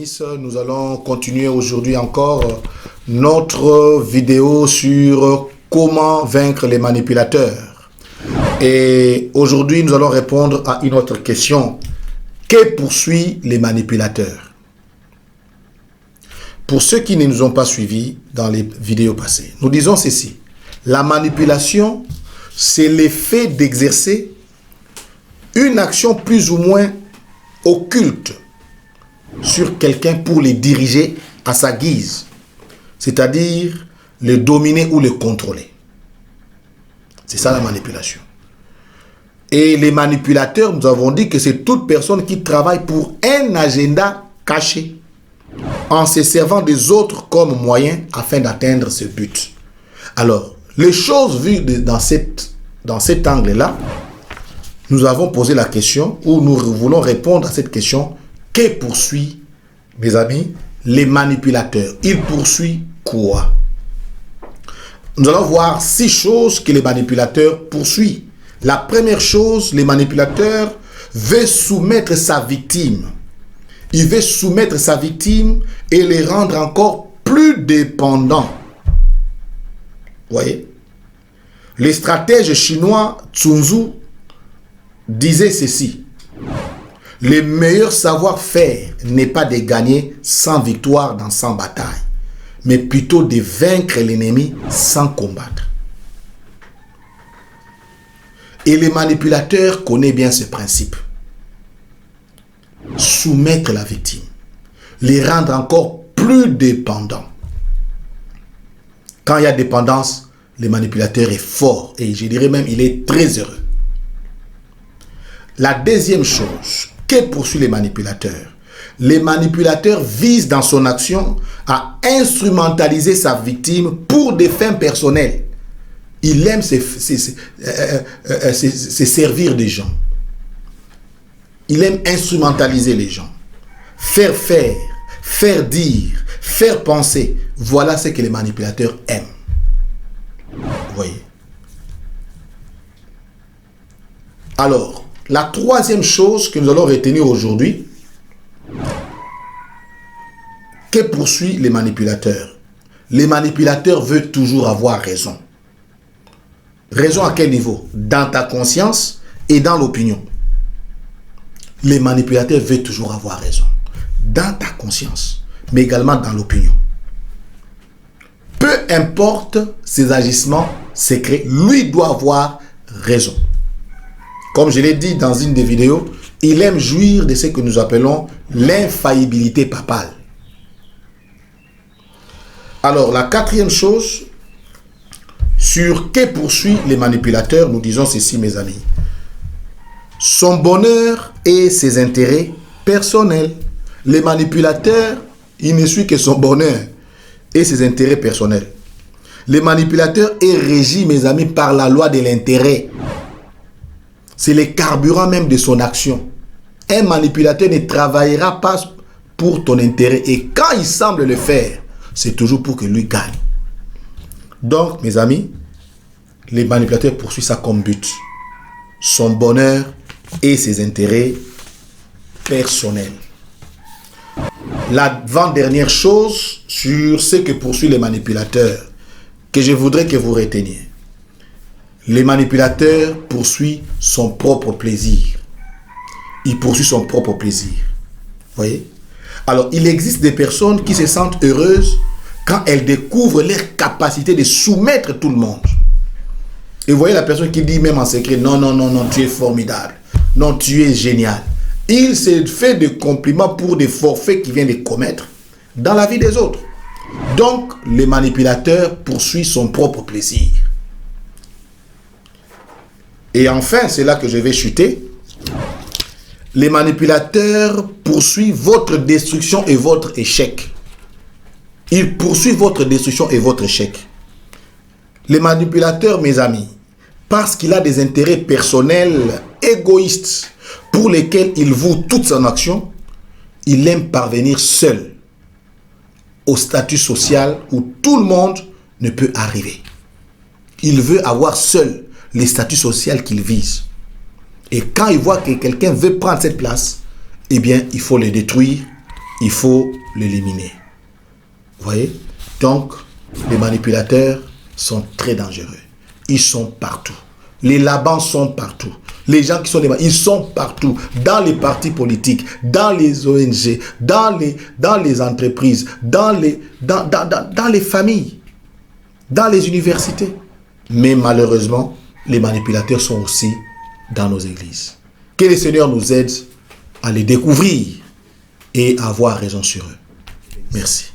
bénisse. Nous allons continuer aujourd'hui encore notre vidéo sur comment vaincre les manipulateurs. Et aujourd'hui, nous allons répondre à une autre question. Que poursuit les manipulateurs? Pour ceux qui ne nous ont pas suivis dans les vidéos passées, nous disons ceci. La manipulation, c'est l'effet d'exercer une action plus ou moins occulte sur quelqu'un pour les diriger à sa guise, c'est-à-dire le dominer ou le contrôler. C'est ça la manipulation. Et les manipulateurs, nous avons dit que c'est toute personne qui travaille pour un agenda caché, en se servant des autres comme moyen afin d'atteindre ce but. Alors, les choses vues dans cet angle-là, nous avons posé la question, ou nous voulons répondre à cette question. Que poursuit, mes amis, les manipulateurs? Ils poursuivent quoi? Nous allons voir 6 choses que les manipulateurs poursuivent. La première chose, les manipulateurs veulent soumettre sa victime. Il veut soumettre sa victime et les rendre encore plus dépendants. Vous voyez? Le stratège chinois Sun Tzu disait ceci. Le meilleur savoir-faire n'est pas de gagner 100 victoires dans 100 batailles, mais plutôt de vaincre l'ennemi sans combattre. Et les manipulateurs connaissent bien ce principe. Soumettre la victime, les rendre encore plus dépendants. Quand il y a dépendance, le manipulateur est fort et je dirais même il est très heureux. La deuxième chose, que poursuivent les manipulateurs? Les manipulateurs visent dans son action à instrumentaliser sa victime pour des fins personnelles. Il aime se servir des gens. Il aime instrumentaliser les gens. Faire faire, faire dire, faire penser. Voilà ce que les manipulateurs aiment. Vous voyez? Alors, la troisième chose que nous allons retenir aujourd'hui, que poursuivent les manipulateurs? Les manipulateurs veulent toujours avoir raison. Raison à quel niveau? Dans ta conscience et dans l'opinion. Les manipulateurs veulent toujours avoir raison. Dans ta conscience, mais également dans l'opinion. Peu importe ses agissements secrets, lui doit avoir raison. Comme je l'ai dit dans une des vidéos, il aime jouir de ce que nous appelons l'infaillibilité papale. Alors, la quatrième chose, sur que poursuivent les manipulateurs, nous disons ceci, mes amis. Son bonheur et ses intérêts personnels. Les manipulateurs, ils ne suivent que son bonheur et ses intérêts personnels. Les manipulateurs est régi, mes amis, par la loi de l'intérêt. C'est le carburant même de son action. Un manipulateur ne travaillera pas pour ton intérêt. Et quand il semble le faire, c'est toujours pour que lui gagne. Donc, mes amis, les manipulateurs poursuivent ça comme but. Son bonheur et ses intérêts personnels. L'avant-dernière chose sur ce que poursuivent les manipulateurs, que je voudrais que vous reteniez. Les manipulateurs poursuivent son propre plaisir. Il poursuit son propre plaisir. Vous voyez? Alors, il existe des personnes qui se sentent heureuses quand elles découvrent leur capacité de soumettre tout le monde. Et vous voyez la personne qui dit même en secret, non, non, non, non, tu es formidable. Non, tu es génial. Il se fait des compliments pour des forfaits qu'il vient de commettre dans la vie des autres. Donc, les manipulateurs poursuivent son propre plaisir. Et enfin, c'est là que je vais chuter. Les manipulateurs poursuivent votre destruction et votre échec. Ils poursuivent votre destruction et votre échec. Les manipulateurs, mes amis, parce qu'il a des intérêts personnels égoïstes pour lesquels il voue toute son action, il aime parvenir seul au statut social où tout le monde ne peut arriver. Il veut avoir seul les statuts sociaux qu'il vise. Et quand il voit que quelqu'un veut prendre cette place, eh bien, il faut le détruire il faut l'éliminer. Vous voyez? Donc, les manipulateurs sont très dangereux. Ils sont partout. Les Labans sont partout. Les gens qui sont ils sont partout. Dans les partis politiques, dans les ONG, dans les entreprises, dans les familles, dans les universités. Mais malheureusement, les manipulateurs sont aussi dans nos églises. Que le Seigneur nous aide à les découvrir et à avoir raison sur eux. Merci.